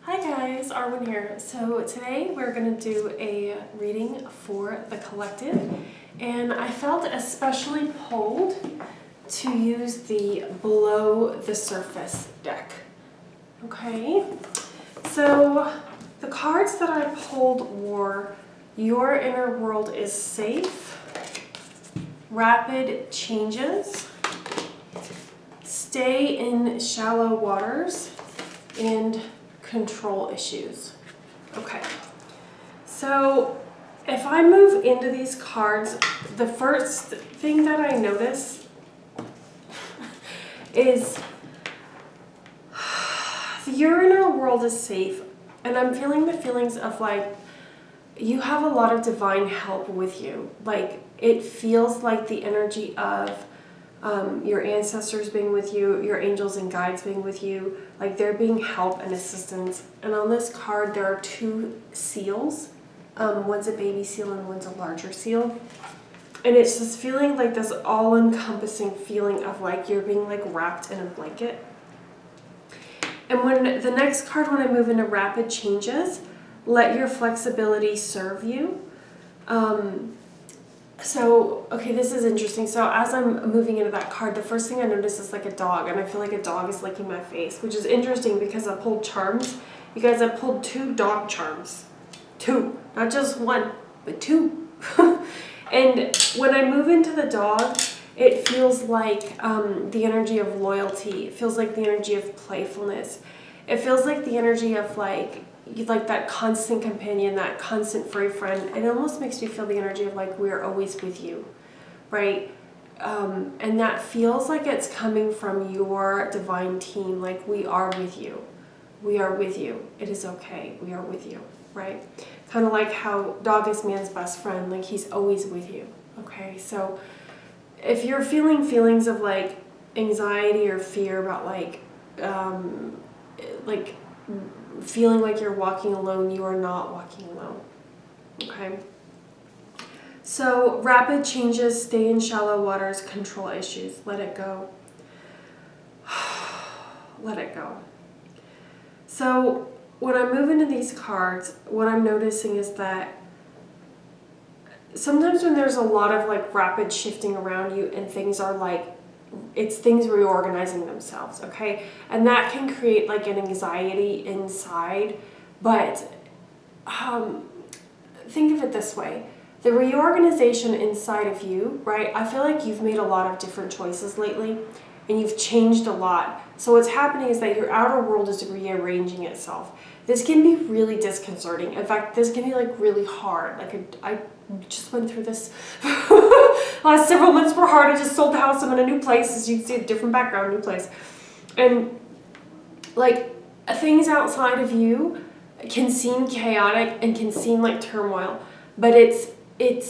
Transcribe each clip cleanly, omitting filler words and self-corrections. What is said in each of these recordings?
Hi guys, Arwen here. So today we're going to do a reading for the collective, and I felt especially pulled to use the Below the Surface deck. Okay, so the cards that I pulled were Your Inner World is Safe, Rapid Changes, Stay in Shallow Waters, and Control Issues. Okay, so if I move into these cards, the first thing that I notice is your inner world is safe, and I'm feeling the feelings of like you have a lot of divine help with you. Like it feels like the energy of your ancestors being with you, your angels and guides being with you, like they're being help and assistance. And on this card there are two seals. One's a baby seal and one's a larger seal. And it's just feeling like this all-encompassing feeling of like you're being like wrapped in a blanket. And when the next card, when I move into Rapid Changes, let your flexibility serve you. So, okay, this is interesting. So as I'm moving into that card, the first thing I notice is like a dog, and I feel like a dog is licking my face, which is interesting because I pulled charms. You guys, I pulled 2 dog charms. 2, not just 1, but 2. And when I move into the dog, it feels like the energy of loyalty. It feels like the energy of playfulness. It feels like the energy of like that constant companion, that constant furry friend. It almost makes me feel the energy of like we're always with you, right? And that feels like it's coming from your divine team. Like we are with you. We are with you. It is okay. We are with you, right? Kind of like how dog is man's best friend. Like he's always with you. Okay, so if you're feeling feelings of like anxiety or fear about like feeling like you're walking alone, you are not walking alone. Okay. So Rapid Changes, Stay in Shallow Waters, Control Issues. Let it go. Let it go. So when I move into these cards, what I'm noticing is that sometimes when there's a lot of like rapid shifting around you and things are like, it's things reorganizing themselves, okay? And that can create like an anxiety inside, but think of it this way. The reorganization inside of you, right? I feel like you've made a lot of different choices lately and you've changed a lot. So what's happening is that your outer world is rearranging itself. This can be really disconcerting. In fact, this can be like really hard. Like I just went through this. Last several months were hard. I just sold the house. I'm in a new place. As you can see, a different background, new place. And like things outside of you can seem chaotic and can seem like turmoil, but it's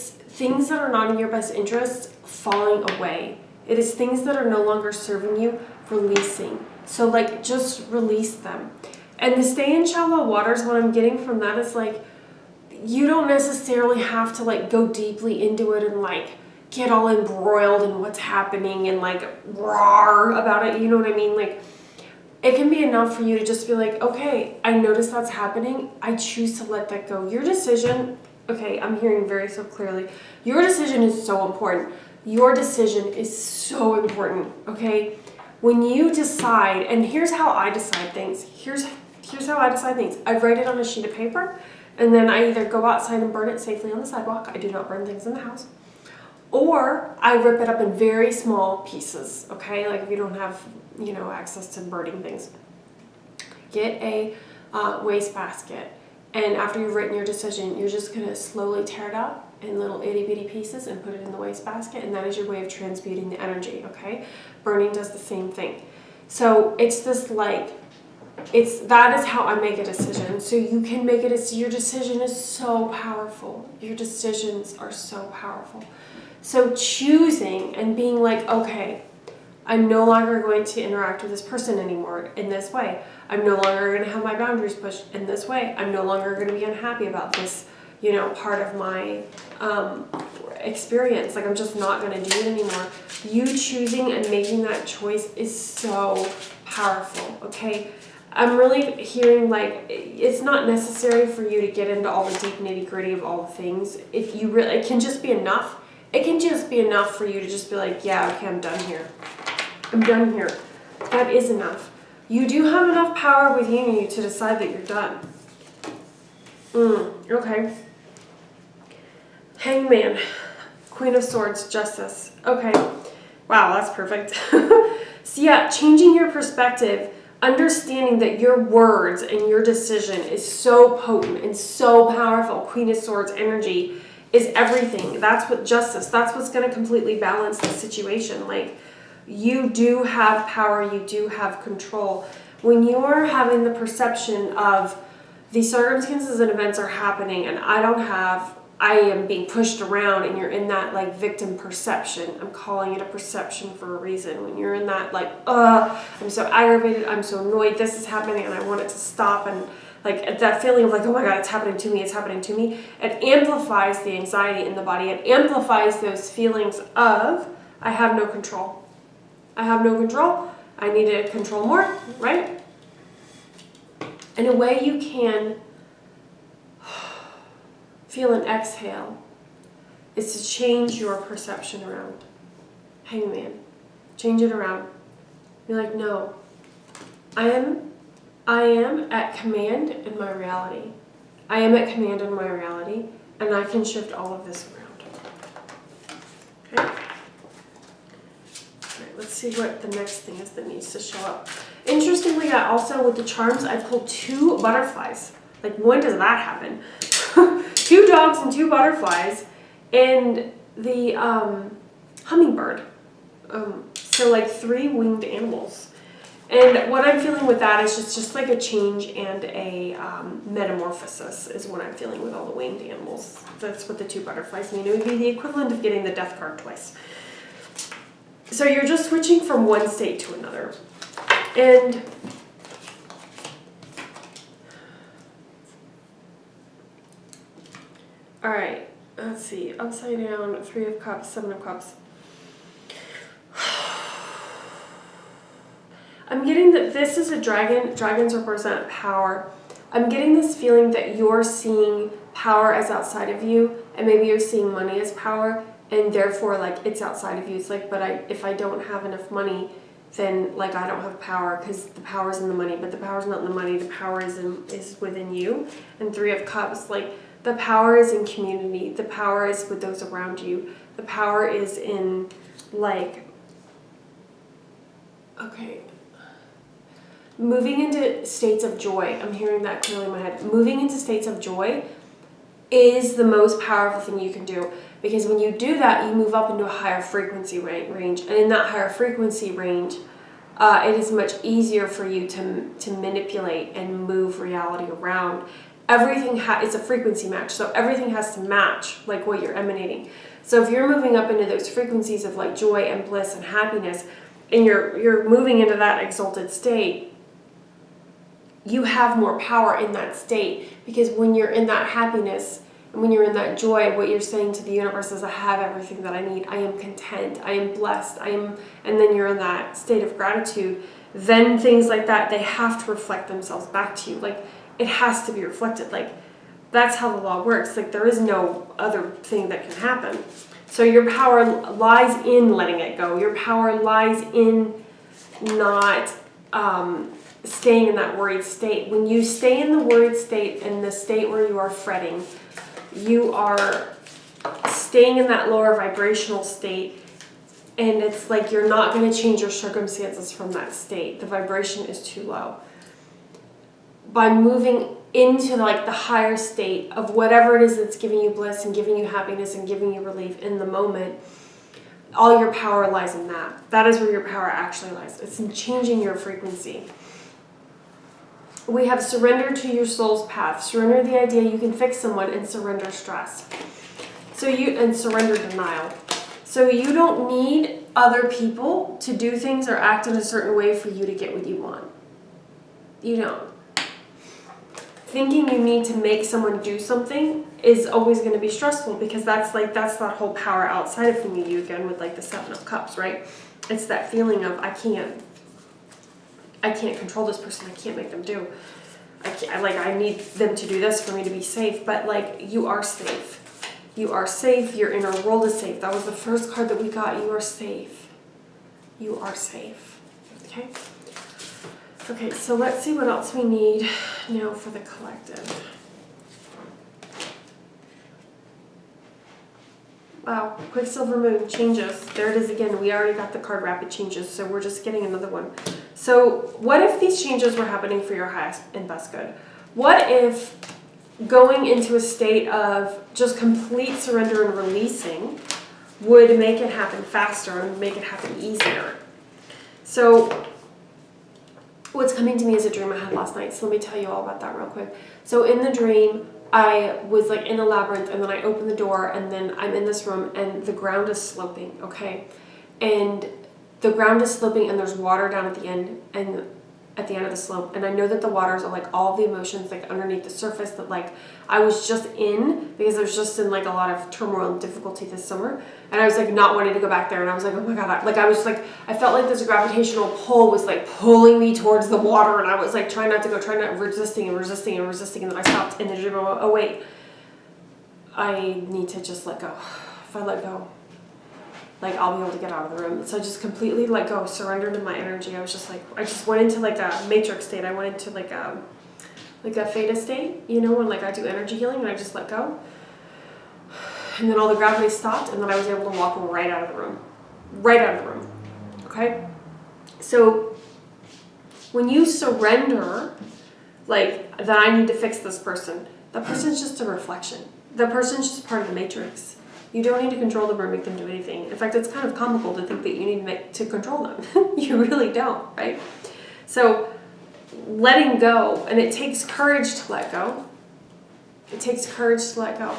things that are not in your best interest falling away. It is things that are no longer serving you releasing. So like just release them. And the Stay in Shallow Waters, what I'm getting from that is like you don't necessarily have to like go deeply into it and like get all embroiled in what's happening and like roar about it, you know what I mean? Like it can be enough for you to just be like, okay, I notice that's happening. I choose to let that go. Your decision, okay, I'm hearing very so clearly. Your decision is so important. Your decision is so important, okay? When you decide, and here's how I decide things. Here's how I decide things. I write it on a sheet of paper, and then I either go outside and burn it safely on the sidewalk. I do not burn things in the house. Or I rip it up in very small pieces, okay? Like if you don't have, you know, access to burning things. Get a waste basket. And after you've written your decision, you're just going to slowly tear it up in little itty bitty pieces and put it in the waste basket. And that is your way of transmuting the energy, okay? Burning does the same thing. So it's this like, that is how I make a decision. So you can make it, your decision is so powerful. Your decisions are so powerful. So choosing and being like, okay, I'm no longer going to interact with this person anymore in this way. I'm no longer going to have my boundaries pushed in this way. I'm no longer going to be unhappy about this, you know, part of my experience. Like I'm just not going to do it anymore. You choosing and making that choice is so powerful, okay? I'm really hearing like it's not necessary for you to get into all the deep nitty-gritty of all the things. If you really, it can just be enough. It can just be enough for you to just be like, yeah, okay, I'm done here. I'm done here. That is enough. You do have enough power within you to decide that you're done. Okay. Hangman. Queen of Swords, Justice. Okay. Wow, that's perfect. So yeah, changing your perspective, understanding that your words and your decision is so potent and so powerful. Queen of Swords energy is everything. That's what justice, that's what's going to completely balance the situation. Like, you do have power, you do have control. When you're having the perception of the circumstances and events are happening and I am being pushed around, and you're in that like victim perception. I'm calling it a perception for a reason. When you're in that like, I'm so aggravated, I'm so annoyed, this is happening and I want it to stop, and like that feeling of like, oh my God, it's happening to me, it's happening to me. It amplifies the anxiety in the body. It amplifies those feelings of, I have no control. I have no control. I need to control more, right? And a way you can feel an exhale is to change your perception around. Hangman. Change it around. Be like, no, I am at command in my reality. I am at command in my reality, and I can shift all of this around. Okay? All right, let's see what the next thing is that needs to show up. Interestingly, I also, with the charms, I pulled 2 butterflies. Like, when does that happen? 2 dogs and 2 butterflies, and the hummingbird. So like 3 winged animals. And what I'm feeling with that is just like a change and a metamorphosis is what I'm feeling with all the winged animals. That's what the 2 butterflies mean. It would be the equivalent of getting the death card twice. So you're just switching from one state to another. And all right, let's see. Upside down, 3 of Cups, 7 of Cups. I'm getting that this is a dragon. Dragons represent power. I'm getting this feeling that you're seeing power as outside of you, and maybe you're seeing money as power, and therefore, like, it's outside of you. It's like, but if I don't have enough money, then, like, I don't have power, because the power's in the money, but the power's not in the money. The power is within you. And 3 of Cups, like, the power is in community. The power is with those around you. The power is in, like, okay, moving into states of joy. I'm hearing that clearly in my head. Moving into states of joy is the most powerful thing you can do, because when you do that, you move up into a higher frequency range. And in that higher frequency range, it is much easier for you to manipulate and move reality around. Everything it's a frequency match, so everything has to match like what you're emanating. So if you're moving up into those frequencies of like joy and bliss and happiness, and you're moving into that exalted state, you have more power in that state, because when you're in that happiness and when you're in that joy, what you're saying to the universe is, I have everything that I need. I am content. I am blessed. And then you're in that state of gratitude. Then things like that, they have to reflect themselves back to you. Like, it has to be reflected. Like, that's how the law works. Like, there is no other thing that can happen. So your power lies in letting it go. Your power lies in not staying in that worried state. When you stay in the worried state, in the state where you are fretting, you are staying in that lower vibrational state, and it's like you're not going to change your circumstances from that state. The vibration is too low. By moving into like the higher state of whatever it is that's giving you bliss and giving you happiness and giving you relief in the moment, all your power lies in that. That is where your power actually lies. It's in changing your frequency. We have surrender to your soul's path. Surrender the idea you can fix someone, and surrender stress. And surrender denial. So you don't need other people to do things or act in a certain way for you to get what you want. You don't. Thinking you need to make someone do something is always going to be stressful, because that's that whole power outside of you again with like the 7 of Cups, right? It's that feeling of I can't. I can't control this person. I can't make them do. I need them to do this for me to be safe. But like, you are safe. You are safe. Your inner world is safe. That was the first card that we got. You are safe. You are safe. Okay? Okay, so let's see what else we need now for the collective. Wow, Quicksilver Moon changes. There it is again. We already got the card Rapid Changes, so we're just getting another one. So what if these changes were happening for your highest and best good? What if going into a state of just complete surrender and releasing would make it happen faster and make it happen easier? So what's coming to me is a dream I had last night. So let me tell you all about that real quick. So in the dream, I was like in a labyrinth, and then I open the door, and then I'm in this room, and the ground is sloping, okay? And the ground is sloping, and there's water down at the end, and at the end of the slope. And I know that the waters are like all the emotions like underneath the surface that like I was just in, because I was just in like a lot of turmoil and difficulty this summer. And I was like not wanting to go back there. And I was like, oh my God, I felt like this gravitational pull was like pulling me towards the water. And I was like trying not to go, resisting. And then I stopped in the dream. Oh wait, I need to just let go. If I let go, like I'll be able to get out of the room. So I just completely let go, surrendered to my energy. I was just like, I just went into like a matrix state. I went into like a theta state, you know, when like I do energy healing, and I just let go. And then all the gravity stopped, and then I was able to walk right out of the room. Right out of the room. Okay? So when you surrender, like that I need to fix this person, that person's just a reflection. That person's just part of the matrix. You don't need to control them or make them do anything. In fact, it's kind of comical to think that you need to control them. You really don't, right? So letting go, and it takes courage to let go. It takes courage to let go.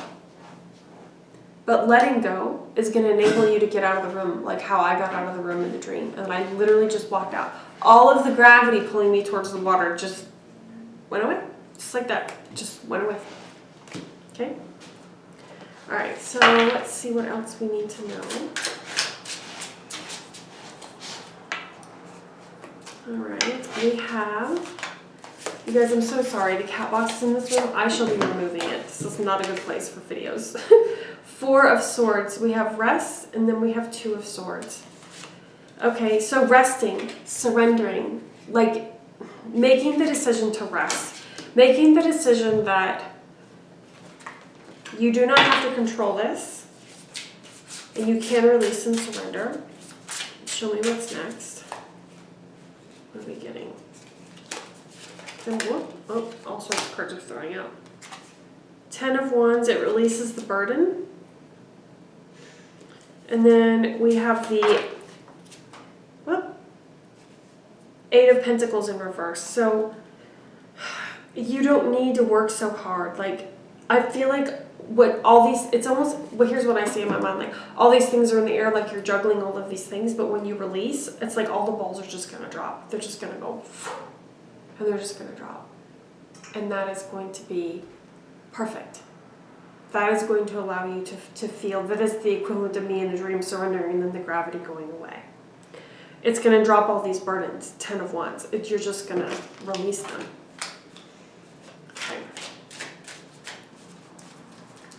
But letting go is going to enable you to get out of the room, like how I got out of the room in the dream. And I literally just walked out. All of the gravity pulling me towards the water just went away. Just like that. Just went away. Okay? All right, so let's see what else we need to know. All right, we have, you guys, I'm so sorry, the cat box is in this room. I shall be removing it. This is not a good place for videos. 4 of Swords. We have rest, and then we have 2 of Swords. Okay, so resting, surrendering, like making the decision to rest. Making the decision that you do not have to control this, and you can release and surrender. Show me what's next. What are we getting? Oh, all sorts of cards are throwing out. 10 of Wands, it releases the burden. And then we have the 8 of Pentacles in reverse. So you don't need to work so hard. Like, I feel like what all these, it's almost, well, here's what I see in my mind, like all these things are in the air, like you're juggling all of these things, but when you release, it's like all the balls are just going to drop. They're just going to go, and they're just going to drop. And that is going to be perfect. That is going to allow you to feel, that is the equivalent of me in the dream surrendering and then the gravity going away. It's going to drop all these burdens, 10 of Wands. You're just going to release them. Okay.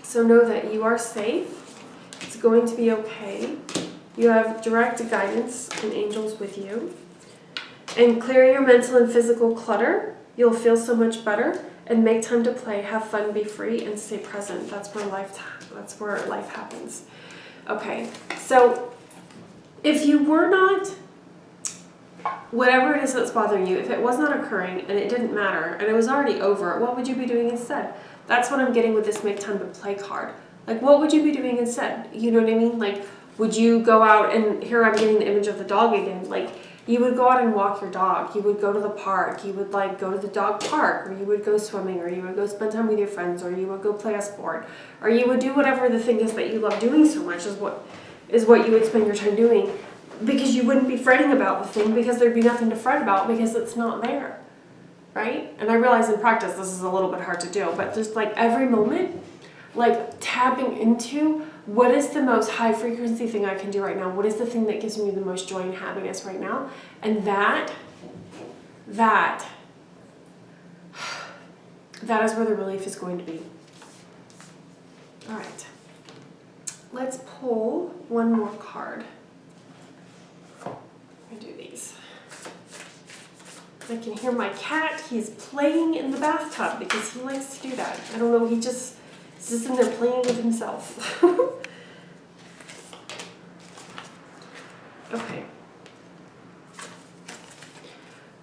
So know that you are safe. It's going to be okay. You have direct guidance and angels with you. And clear your mental and physical clutter. You'll feel so much better. And make time to play, have fun, be free, and stay present. That's where life happens. Okay, so if you were not, whatever it is that's bothering you, if it was not occurring and it didn't matter and it was already over, what would you be doing instead? That's what I'm getting with this make time to play card. Like, what would you be doing instead? You know what I mean? Like, would you go out, and here I'm getting the image of the dog again, like, you would go out and walk your dog. You would go to the park. You would like go to the dog park, or you would go swimming, or you would go spend time with your friends, or you would go play a sport, or you would do whatever the thing is that you love doing so much is what you would spend your time doing, because you wouldn't be fretting about the thing, because there'd be nothing to fret about because it's not there, right? And I realize in practice this is a little bit hard to do, but just like every moment, like tapping into what is the most high frequency thing I can do right now? What is the thing that gives me the most joy and happiness right now? And that that is where the relief is going to be. All right. Let's pull one more card. I do these. I can hear my cat. He's playing in the bathtub because he likes to do that. I don't know. He's just in there playing with himself. Okay.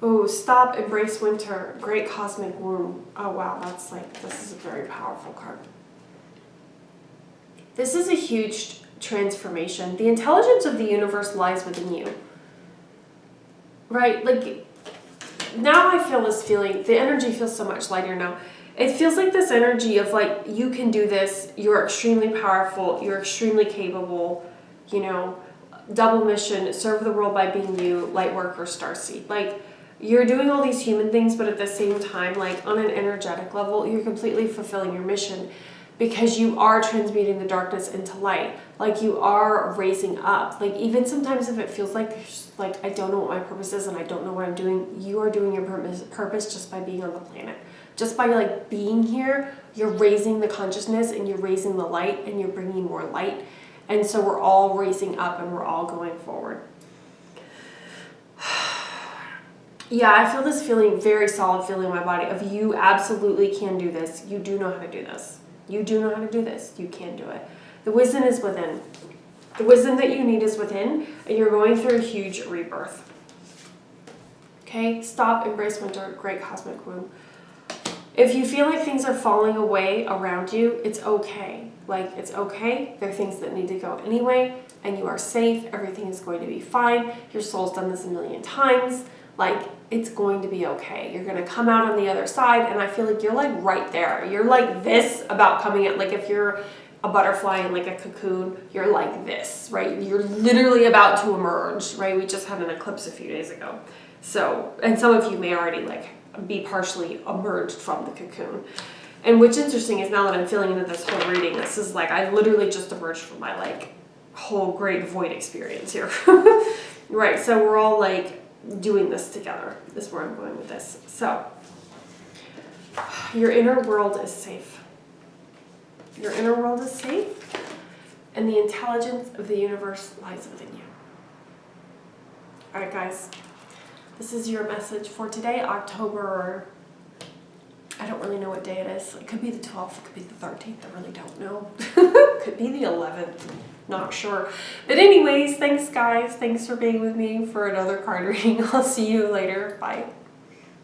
Oh, stop, embrace winter. Great cosmic womb. Oh, wow. That's like, this is a very powerful card. This is a huge transformation. The intelligence of the universe lies within you. Right? Like, now I feel this feeling, the energy feels so much lighter now. It feels like this energy of like, you can do this, you're extremely powerful, you're extremely capable, you know, double mission, serve the world by being you, light worker, starseed. Like, you're doing all these human things, but at the same time, like on an energetic level, you're completely fulfilling your mission because you are transmuting the darkness into light. Like, you are raising up. Like, even sometimes if it feels like I don't know what my purpose is and I don't know what I'm doing, you are doing your purpose just by being on the planet. Just by like being here, you're raising the consciousness and you're raising the light and you're bringing more light. And so we're all raising up and we're all going forward. Yeah, I feel this feeling, very solid feeling in my body of you absolutely can do this. You do know how to do this. You do know how to do this. You can do it. The wisdom is within. The wisdom that you need is within, and you're going through a huge rebirth. Okay? Stop, embrace winter, great cosmic womb. If you feel like things are falling away around you, it's okay. Like, it's okay. There are things that need to go anyway, and you are safe. Everything is going to be fine. Your soul's done this a million times. Like, it's going to be okay. You're going to come out on the other side, and I feel like you're like right there. You're like this about coming out. Like, if you're a butterfly in like a cocoon, you're like this, right? You're literally about to emerge, right? We just had an eclipse a few days ago. So, and some of you may already like be partially emerged from the cocoon. And what's interesting is now that I'm feeling into this whole reading, this is like, I literally just emerged from my like whole great void experience here. Right, so we're all like doing this together, is where I'm going with this. So, your inner world is safe. Your inner world is safe, and the intelligence of the universe lies within you. All right, guys, this is your message for today, October, I don't really know what day it is. It could be the 12th, it could be the 13th, I really don't know. Could be the 11th, not sure. But anyways, thanks guys, thanks for being with me for another card reading. I'll see you later, bye.